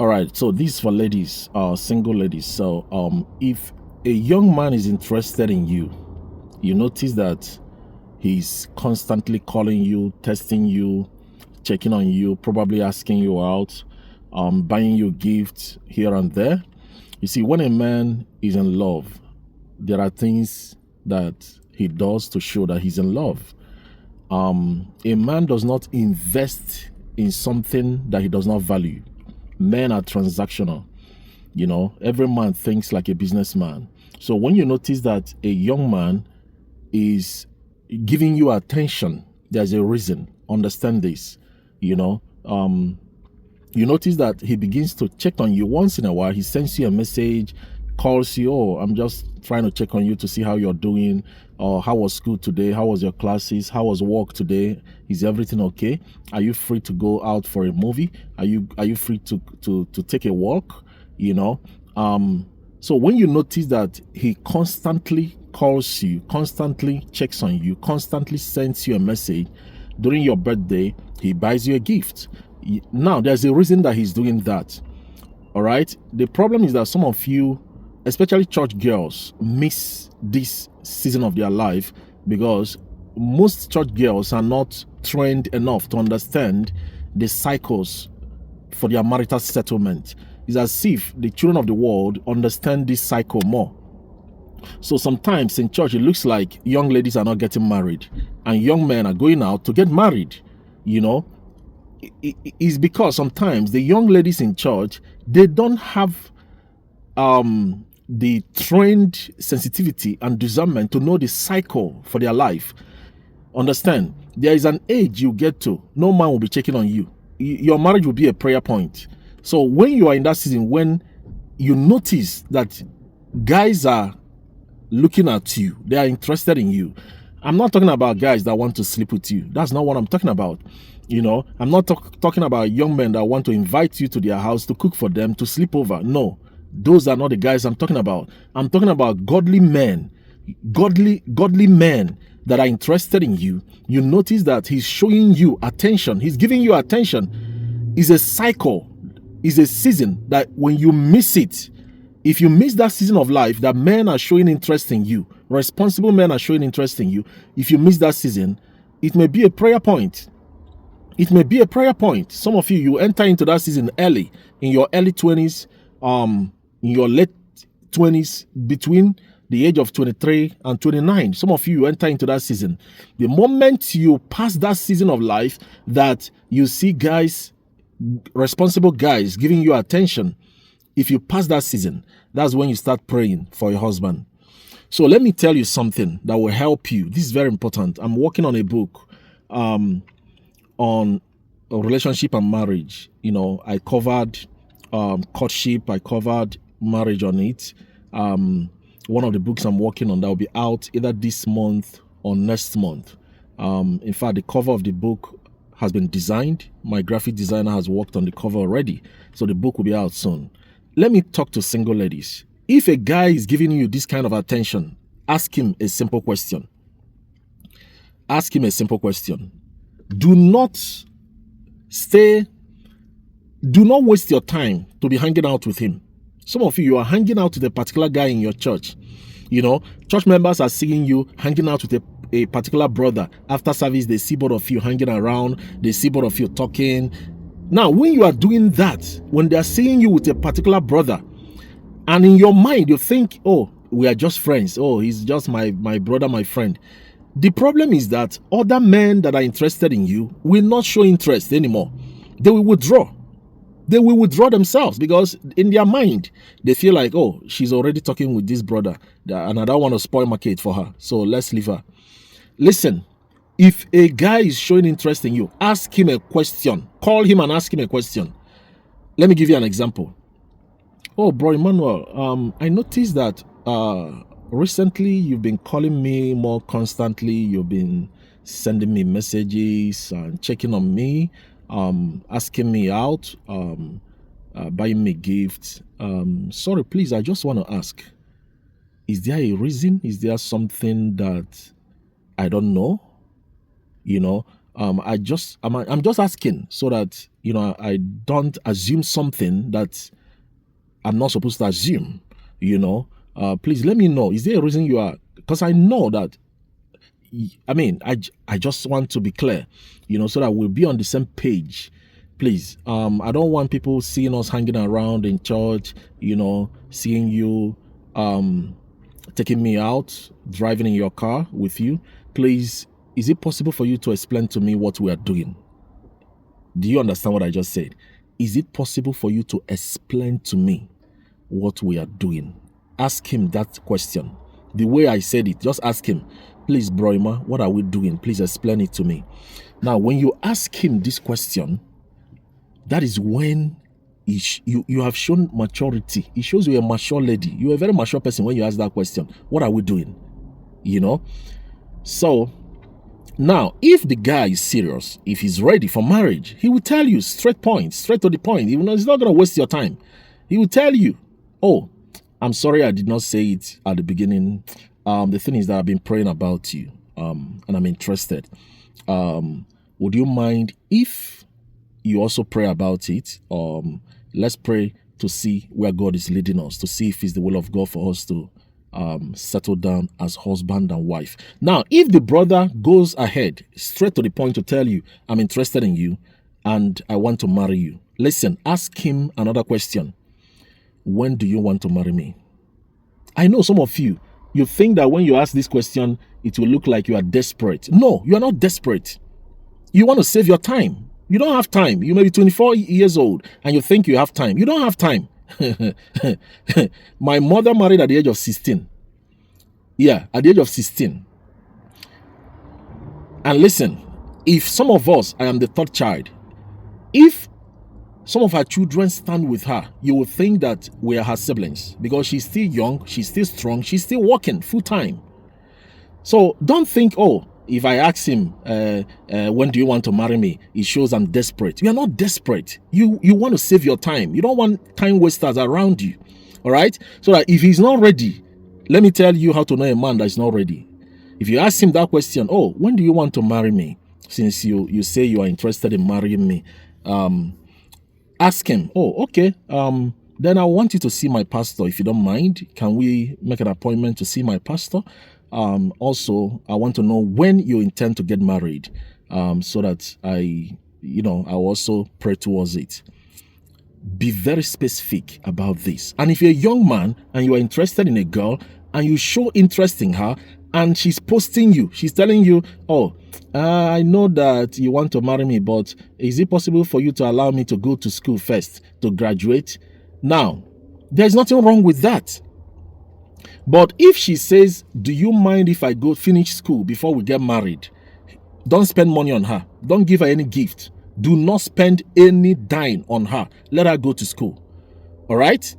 All right, so this is for ladies, single ladies. So, if a young man is interested in you, you notice that he's constantly calling you, testing you, checking on you, probably asking you out, buying you gifts here and there. You see, when a man is in love, there are things that he does to show that he's in love. A man does not invest in something that he does not value. Men are transactional. Every man thinks like a businessman. So when you notice that a young man is giving you attention, there's a reason. Understand this. You know, you notice that he begins to check on you once in a while. He sends you a message, calls you. Oh, I'm just trying to check on you to see how you're doing, or how was school today, how was your classes, how was work today, is everything okay, are you free to go out for a movie, are you free to take a walk. So when you notice that he constantly calls you, constantly checks on you, constantly sends you a message, during your birthday he buys you a gift. Now there's a reason that he's doing that. All right, the problem is that some of you, especially church girls, miss this season of their life because most church girls are not trained enough to understand the cycles for their marital settlement. It's as if the children of the world understand this cycle more. So sometimes in church it looks like young ladies are not getting married and young men are going out to get married. It's because sometimes the young ladies in church, they don't have the trained sensitivity and discernment to know the cycle for their life. Understand, there is an age you get to, no man will be checking on you. Your marriage will be a prayer point. So when you are in that season, when you notice that guys are looking at you, they are interested in you. I'm not talking about guys that want to sleep with you. That's not what I'm talking about. I'm not talking about young men that want to invite you to their house to cook for them, to sleep over. No, those are not the guys I'm talking about. I'm talking about godly men, godly men that are interested in you. You notice that he's showing you attention. He's giving you attention. It's a cycle. It's a season that when you miss it, if you miss that season of life that men are showing interest in you, responsible men are showing interest in you, if you miss that season, it may be a prayer point. It may be a prayer point. Some of you enter into that season early, in your early 20s, in your late 20s, between the age of 23 and 29. Some of you enter into that season. The moment you pass that season of life that you see guys, responsible guys giving you attention, if you pass that season, that's when you start praying for your husband. So let me tell you something that will help you. This is very important. I'm working on a book on a relationship and marriage. I covered courtship, I covered marriage on it. One of the books I'm working on that will be out either this month or next month. In fact, the cover of the book has been designed. My graphic designer has worked on the cover already, so the book will be out soon. Let me talk to single ladies. If a guy is giving you this kind of attention, ask him a simple question. Ask him a simple question. Do not waste your time to be hanging out with him. Some of you are hanging out with a particular guy in your church. Church members are seeing you hanging out with a particular brother. After service, they see both of you hanging around. They see both of you talking. Now, when you are doing that, when they are seeing you with a particular brother, and in your mind you think, oh, we are just friends. Oh, he's just my brother, my friend. The problem is that other men that are interested in you will not show interest anymore. They will withdraw. They will withdraw themselves because in their mind, they feel like, oh, she's already talking with this brother and I don't want to spoil my kid for her. So let's leave her. Listen, if a guy is showing interest in you, ask him a question. Call him and ask him a question. Let me give you an example. Oh, bro Emmanuel, I noticed that recently you've been calling me more constantly. You've been sending me messages and checking on me, asking me out, buying me gifts. Sorry, please, I just want to ask, is there a reason? Is there something that I don't know? I'm just asking so that I don't assume something that I'm not supposed to assume. Please let me know. Is there a reason you are? Because I know that. I just want to be clear, so that we'll be on the same page. Please, I don't want people seeing us hanging around in church, seeing you, taking me out, driving in your car with you. Please, is it possible for you to explain to me what we are doing? Do you understand what I just said? Is it possible for you to explain to me what we are doing? Ask him that question. The way I said it, just ask him, please, Bro Emma, what are we doing? Please explain it to me. Now, when you ask him this question, that is when you have shown maturity. It shows you're a mature lady. You're a very mature person when you ask that question. What are we doing? So, now, if the guy is serious, if he's ready for marriage, he will tell you straight to the point. He's not going to waste your time. He will tell you, oh, I'm sorry I did not say it at the beginning. The thing is that I've been praying about you, and I'm interested. Would you mind if you also pray about it? Let's pray to see where God is leading us, to see if it's the will of God for us to settle down as husband and wife. Now, if the brother goes ahead straight to the point to tell you, I'm interested in you and I want to marry you, listen, ask him another question. When do you want to marry me? I know some of you think that when you ask this question, it will look like you are desperate. No, you are not desperate. You want to save your time. You don't have time. You may be 24 years old and you think you have time. You don't have time. My mother married at the age of 16. Yeah, at the age of 16. And listen, if some of us, I am the third child, if some of her children stand with her, you will think that we are her siblings because she's still young, she's still strong, she's still working full time. So don't think, oh, if I ask him, when do you want to marry me? It shows I'm desperate. You are not desperate. You want to save your time. You don't want time wasters around you. All right? So that if he's not ready, let me tell you how to know a man that is not ready. If you ask him that question, oh, when do you want to marry me? Since you say you are interested in marrying me, ask him, oh, okay, then I want you to see my pastor if you don't mind. Can we make an appointment to see my pastor? Also, I want to know when you intend to get married, so that I also pray towards it. Be very specific about this. And if you're a young man and you are interested in a girl and you show interest in her and she's posting you, she's telling you, oh, I know that you want to marry me, but is it possible for you to allow me to go to school first to graduate? Now, there's nothing wrong with that. But if she says, do you mind if I go finish school before we get married? Don't spend money on her. Don't give her any gift. Do not spend any dime on her. Let her go to school. All right?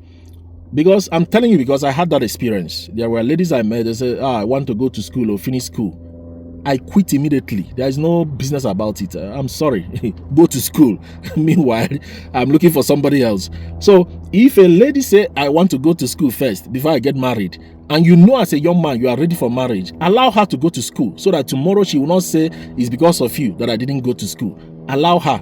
Because I'm telling you, because I had that experience. There were ladies I met, they said, I want to go to school or finish school. I quit immediately. There is no business about it. I'm sorry. Go to school. Meanwhile, I'm looking for somebody else. So if a lady say, I want to go to school first before I get married, and you know as a young man you are ready for marriage, allow her to go to school so that tomorrow she will not say it's because of you that I didn't go to school. Allow her.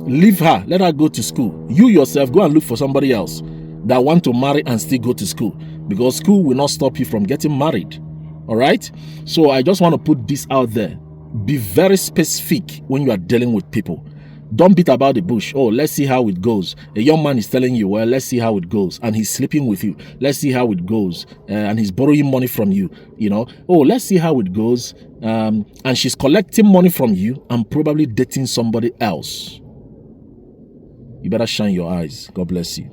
Leave her. Let her go to school. You yourself go and look for somebody else that want to marry and still go to school, because school will not stop you from getting married. All right? So I just want to put this out there. Be very specific when you are dealing with people. Don't beat about the bush. Oh, let's see how it goes. A young man is telling you, well, let's see how it goes. And he's sleeping with you. Let's see how it goes. And he's borrowing money from you. Oh, let's see how it goes. And she's collecting money from you and probably dating somebody else. You better shine your eyes. God bless you.